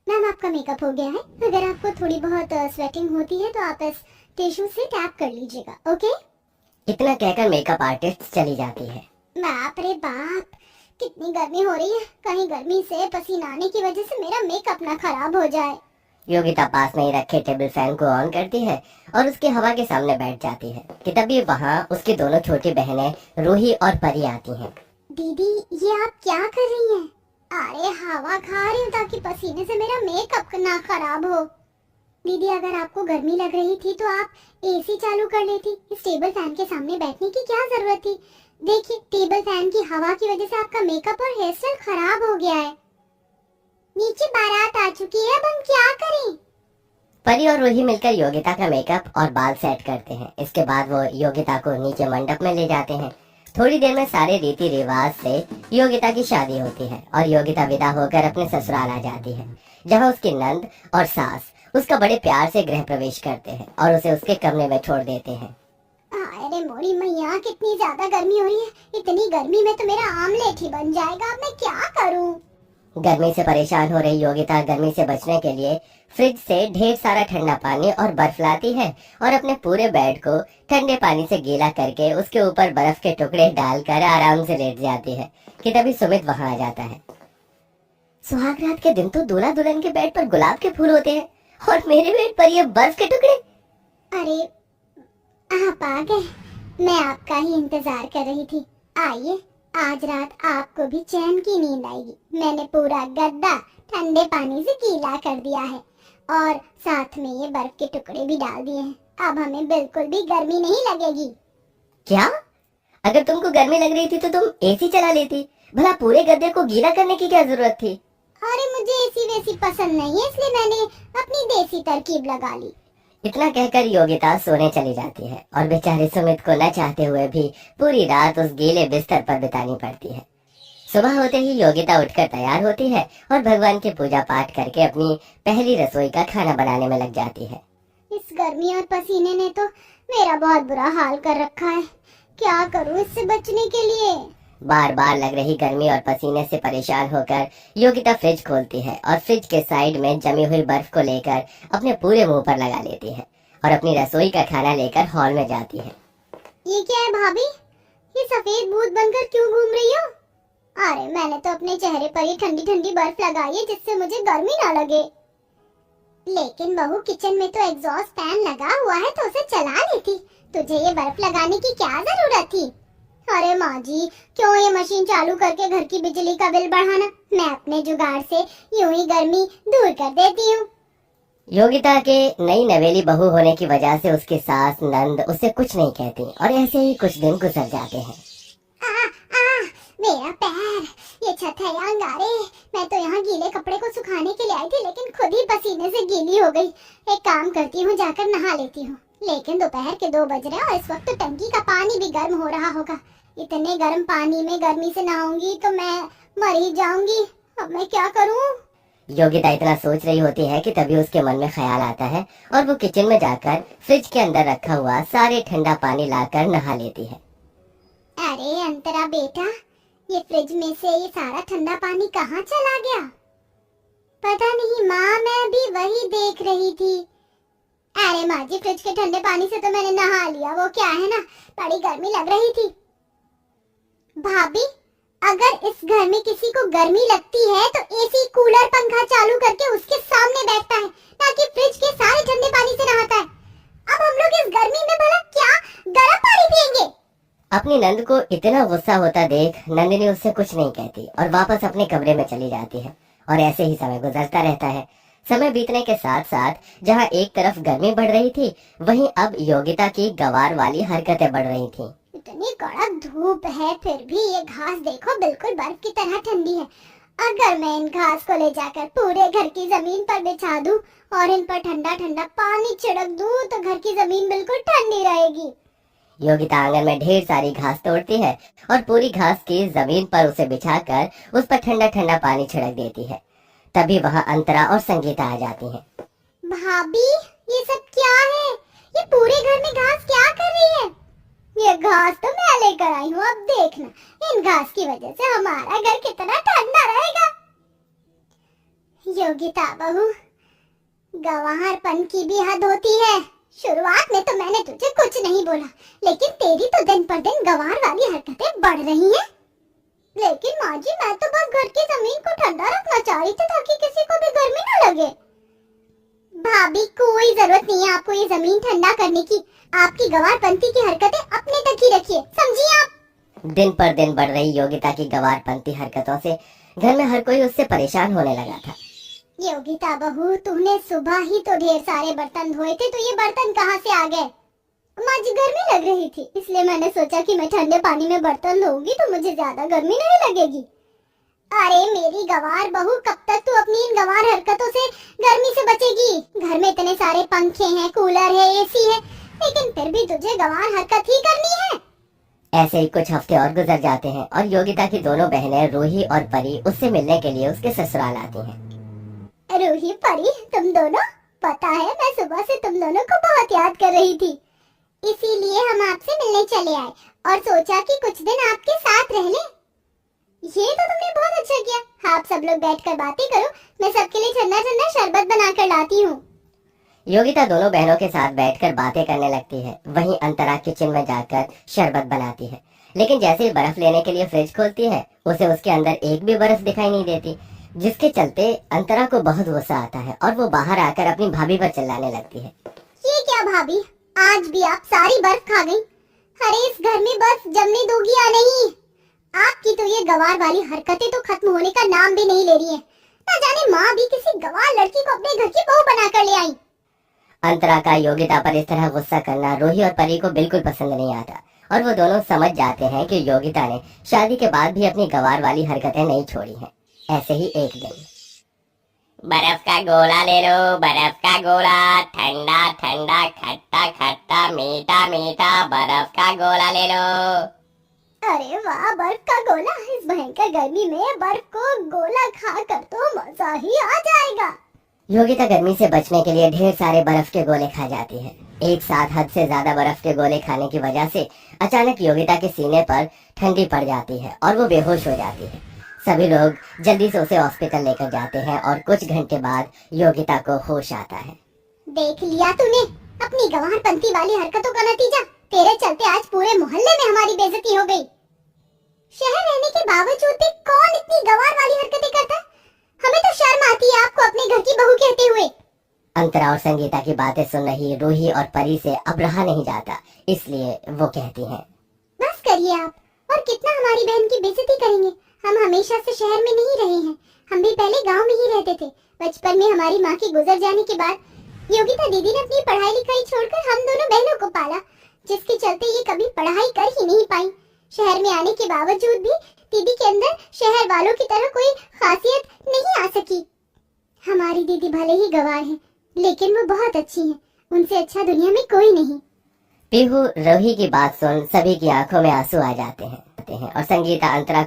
Ma'am आपका makeup हो गया है। अगर आपको थोड़ी बहुत स्वेटिंग होती है तो आप इस टिश्यू से टैप कर लीजिएगा, ओके। इतना कहकर मेकअप आर्टिस्ट चली जाती है। बाप रे बाप, कितनी गर्मी हो रही है। कहीं गर्मी से पसीना आने की वजह से मेरा मेकअप ना खराब हो जाए। योगिता पास में ही रखे टेबल फैन को ऑन करती है और उसके हवा के सामने बैठ जाती है कि तभी वहाँ उसकी दोनों छोटी बहनें रूही और परी आती हैं। दीदी ये आप क्या कर रही हैं? अरे हवा खा रही हूँ ताकि पसीने से मेरा मेकअप ना खराब हो। दीदी अगर आपको गर्मी लग रही थी तो आप एसी चालू कर लेती। इस टेबल फैन के सामने बैठने की क्या जरूरत थी? देखिए टेबल फैन की हवा की वजह से आपका मेकअप और हेयर स्टाइल खराब हो गया है। नीचे बारात आ चुकी है, अब हम क्या करें? परी और रूही मिलकर योगिता का मेकअप और बाल सेट करते हैं। इसके बाद वो योगिता को नीचे मंडप में ले जाते हैं। थोड़ी देर में सारे रीति रिवाज से योगिता की शादी होती है और योगिता विदा होकर अपने ससुराल आ जाती है, जहाँ उसकी नंद और सास उसका बड़े प्यार से गृह प्रवेश करते हैं और उसे उसके कमरे में छोड़ देते हैं। अरे मोरी मैया, कितनी ज्यादा गर्मी हो रही है। इतनी गर्मी में तो मेरा आमलेट ही बन जाएगा। अब मैं क्या करूं? गर्मी से परेशान हो रही योगिता गर्मी से बचने के लिए फ्रिज से ढेर सारा ठंडा पानी और बर्फ लाती है और अपने पूरे बेड को ठंडे पानी से गीला करके उसके ऊपर बर्फ के टुकड़े डालकर आराम से लेट जाती है कि तभी सुमित वहां आ जाता है। सुहाग रात के दिन तो दूल्हा दुल्हन के बेड पर गुलाब के फूल होते हैं और मेरे बेड पर ये बर्फ के टुकड़े। अरे आप आ गए, मैं आपका ही इंतजार कर रही थी। आइए, आज रात आपको भी चैन की नींद आएगी। मैंने पूरा गद्दा ठंडे पानी से गीला कर दिया है और साथ में ये बर्फ के टुकड़े भी डाल दिए हैं। अब हमें बिल्कुल भी गर्मी नहीं लगेगी। क्या? अगर तुमको गर्मी लग रही थी तो तुम एसी चला लेती। भला पूरे गद्दे को गीला करने की क्या जरूरत थी? अरे मुझे एसी वैसी पसंद नहीं है, इसलिए मैंने अपनी देसी तरकीब लगा ली। इतना कहकर योगिता सोने चली जाती है और बेचारे सुमित को न चाहते हुए भी पूरी रात उस गीले बिस्तर पर बितानी पड़ती है। सुबह होते ही योगिता उठकर तैयार होती है और भगवान की पूजा पाठ करके अपनी पहली रसोई का खाना बनाने में लग जाती है। इस गर्मी और पसीने ने तो मेरा बहुत बुरा हाल कर रखा है। क्या करूं इससे बचने के लिए? बार बार लग रही गर्मी और पसीने से परेशान होकर योगिता फ्रिज खोलती है और फ्रिज के साइड में जमी हुई बर्फ को लेकर अपने पूरे मुंह पर लगा लेती है और अपनी रसोई का खाना लेकर हॉल में जाती है। ये क्या है भाभी? ये सफेद भूत बनकर क्यों घूम रही हो? अरे मैंने तो अपने चेहरे पर ये ठंडी ठंडी बर्फ लगाई है जिससे मुझे गर्मी ना लगे। लेकिन बहू, किचन में तो एग्जॉस्ट फैन लगा हुआ है तो उसे चला लेती। तुझे ये बर्फ लगाने की क्या जरूरत थी? अरे माँ जी, क्यों ये मशीन चालू करके घर की बिजली का बिल बढ़ाना? मैं अपने जुगाड़ से यूं ही गर्मी दूर कर देती हूँ। योगिता के नई नवेली बहू होने की वजह से उसकी सास नंद उसे कुछ नहीं कहती और ऐसे ही कुछ दिन गुजर जाते हैं। मेरा पैर, ये छत है या अंगारे। मैं तो यहाँ गीले कपड़े को सुखाने के लिए आई थी लेकिन खुद ही पसीने से गीली हो गई। एक काम करती हूँ, जाकर नहा लेती हूँ। लेकिन दोपहर के 2 बज रहे हैं और इस वक्त तो टंकी का पानी भी गर्म हो रहा होगा। इतने गर्म पानी में गर्मी से नहाऊंगी तो मैं मर ही जाऊंगी। अब मैं क्या करूँ? योगिता इतना सोच रही होती है कि तभी उसके मन में ख्याल आता है और वो किचन में जाकर फ्रिज के अंदर रखा हुआ सारे ठंडा पानी लाकर नहा लेती है। अरे अंतरा बेटा, ये फ्रिज में से ये सारा ठंडा पानी कहाँ चला गया? पता नहीं माँ, मैं भी वही देख रही थी। अरे माँ जी, फ्रिज के ठंडे पानी से तो मैंने नहा लिया। वो क्या है ना, बड़ी गर्मी लग रही थी। भाभी, अगर इस घर में किसी को गर्मी लगती है तो एसी, कूलर, पंखा चालू करके उसके सामने बैठता है, ताकि फ्रिज के सारे ठंडे पानी से नहाता है। अब हम लोग इस गर्मी में भला क्या गर्म पानी पिएंगे? अपनी नंद को इतना गुस्सा होता देख नंदिनी उससे कुछ नहीं कहती और वापस अपने कमरे में चली जाती है और ऐसे ही समय गुजरता रहता है। समय बीतने के साथ साथ जहाँ एक तरफ गर्मी बढ़ रही थी, वहीं अब योगिता की गवार वाली हरकतें बढ़ रही थीं। इतनी कड़क धूप है फिर भी ये घास देखो बिल्कुल बर्फ की तरह ठंडी है। अगर मैं इन घास को ले जाकर पूरे घर की जमीन पर बिछा दूं और इन पर ठंडा ठंडा पानी छिड़क दूं तो घर की जमीन बिल्कुल ठंडी रहेगी। योगिता आंगन में ढेर सारी घास तोड़ती है और पूरी घास की जमीन पर उसे बिछाकर उस पर ठंडा ठंडा पानी छिड़क देती है। तभी वहाँ अंतरा और संगीता आ जाती हैं। भाभी, ये सब क्या है? ये पूरे घर में घास क्या कर रही है? ये घास तो मैं लेकर आई हूँ, अब देखना इन घास की वजह से हमारा घर कितना ठंडा रहेगा। योगिता बहू, गंवारपन की भी हद होती है। शुरुआत में तो मैंने तुझे कुछ नहीं बोला, लेकिन तेरी तो दिन पर दिन गंवार वाली हरकतें बढ़ रही हैं। लेकिन माँ जी, मैं तो बस घर की जमीन को ठंडा रखना चाह रही थी ताकि किसी को भी गर्मी न लगे। भाभी, कोई जरूरत नहीं है आपको ये जमीन ठंडा करने की। आपकी गंवारपंती की हरकतें अपने तक ही रखिए, समझिए आप। दिन पर दिन बढ़ रही योगिता की गंवारपंती हरकतों से घर में हर कोई उससे परेशान होने लगा था। योगिता बहू, तुमने सुबह ही तो ढेर सारे बर्तन धोए थे, तो ये बर्तन कहाँ से आ गए? माँ जी, गर्मी लग रही थी, इसलिए मैंने सोचा कि मैं ठंडे पानी में बर्तन धोऊंगी तो मुझे ज्यादा गर्मी नहीं लगेगी। अरे मेरी गंवार बहू, कब तक तू अपनी इन गंवार हरकतों से गर्मी से बचेगी? घर में इतने सारे पंखे हैं, कूलर है, एसी है, लेकिन फिर भी तुझे गंवार हरकत ही करनी है। ऐसे ही कुछ हफ्ते और गुजर जाते हैं और योगिता की दोनों बहनें रूही और परी उससे मिलने के लिए उसके ससुराल आती हैं। रूही, परी, तुम दोनों, पता है मैं सुबह से तुम दोनों को बहुत याद कर रही थी, इसीलिए हम आपसे मिलने चले आए और सोचा कि कुछ दिन आपके साथ रह लें। ये तो तुमने बहुत अच्छा किया। आप सब लोग बैठकर बातें करो, मैं सबके लिए ठंडा ठंडा शरबत बनाकर लाती हूँ। योगिता दोनों बहनों के साथ बैठकर बातें करने लगती है। वहीं अंतरा किचन में जाकर शरबत बनाती है, लेकिन जैसे ही बर्फ लेने के लिए फ्रिज खोलती है, उसे उसके अंदर एक भी बर्फ दिखाई नहीं देती, जिसके चलते अंतरा को बहुत गुस्सा आता है और वो बाहर आकर अपनी भाभी पर चिल्लाने लगती है। ये क्या भाभी, आज भी आप सारी बर्फ खा गई? अरे इस घर में बर्फ जमने दोगी या नहीं? आपकी तो ये गंवार वाली हरकतें तो खत्म होने का नाम भी नहीं ले रही है। न जाने माँ भी किसी गंवार लड़की को अपने घर की बहू बनाकर ले आई। अंतरा का योगिता पर इस तरह गुस्सा करना रूही और परी को बिल्कुल पसंद नहीं आता और वो दोनों समझ जाते हैं कि योगिता ने शादी के बाद भी अपनी गंवार वाली हरकतें नहीं छोड़ी हैं। ऐसे ही एक दिन, बर्फ का गोला ले लो, बर्फ का गोला, ठंडा ठंडा, खट्टा खट्टा, मीठा मीठा, बर्फ का गोला ले लो। अरे वाह, बर्फ का गोला! इस भयंकर गर्मी में बर्फ को गोला खाकर तो मजा ही आ जाएगा। योगिता गर्मी से बचने के लिए ढेर सारे बर्फ के गोले खा जाती है। एक साथ हद से ज्यादा बर्फ के गोले खाने की वजह से अचानक योगिता के सीने पर ठंडी पड़ जाती है और वो बेहोश हो जाती है। सभी लोग जल्दी से उसे हॉस्पिटल लेकर जाते हैं और कुछ घंटे बाद योगिता को होश आता है। देख लिया तूने अपनी गंवारपंती वाली हरकतों का नतीजा। तेरे चलते आज पूरे मोहल्ले में हमारी बेइज्जती हो गई। शहर रहने के बावजूद भी कौन इतनी गंवार वाली हरकतें करता है? हमें तो शर्म आती है आपको अपने घर की बहू कहते हुए। अंतरा और संगीता की बातें सुन रही रूही और परी से अब रहा नहीं जाता, इसलिए वो कहती हैं, बस करिए आप, और कितना हमारी बहन की बेइज्जती करेंगे? हम हमेशा से शहर में नहीं रहे हैं, हम भी पहले गांव में ही रहते थे। बचपन में हमारी माँ के गुजर जाने के बाद योगिता दीदी ने अपनी पढ़ाई लिखाई छोड़कर हम दोनों बहनों को पाला, जिसके चलते ये कभी पढ़ाई कर ही नहीं पाई। शहर में आने के बावजूद भी दीदी के अंदर शहर वालों की तरह कोई खासियत नहीं आ सकी। हमारी दीदी भले ही गंवार है, लेकिन वो बहुत अच्छी है, उनसे अच्छा दुनिया में कोई नहीं। पीहू रूही की बात सुन सभी की आंखों में आंसू आ जाते हैं और संगीता अंतरा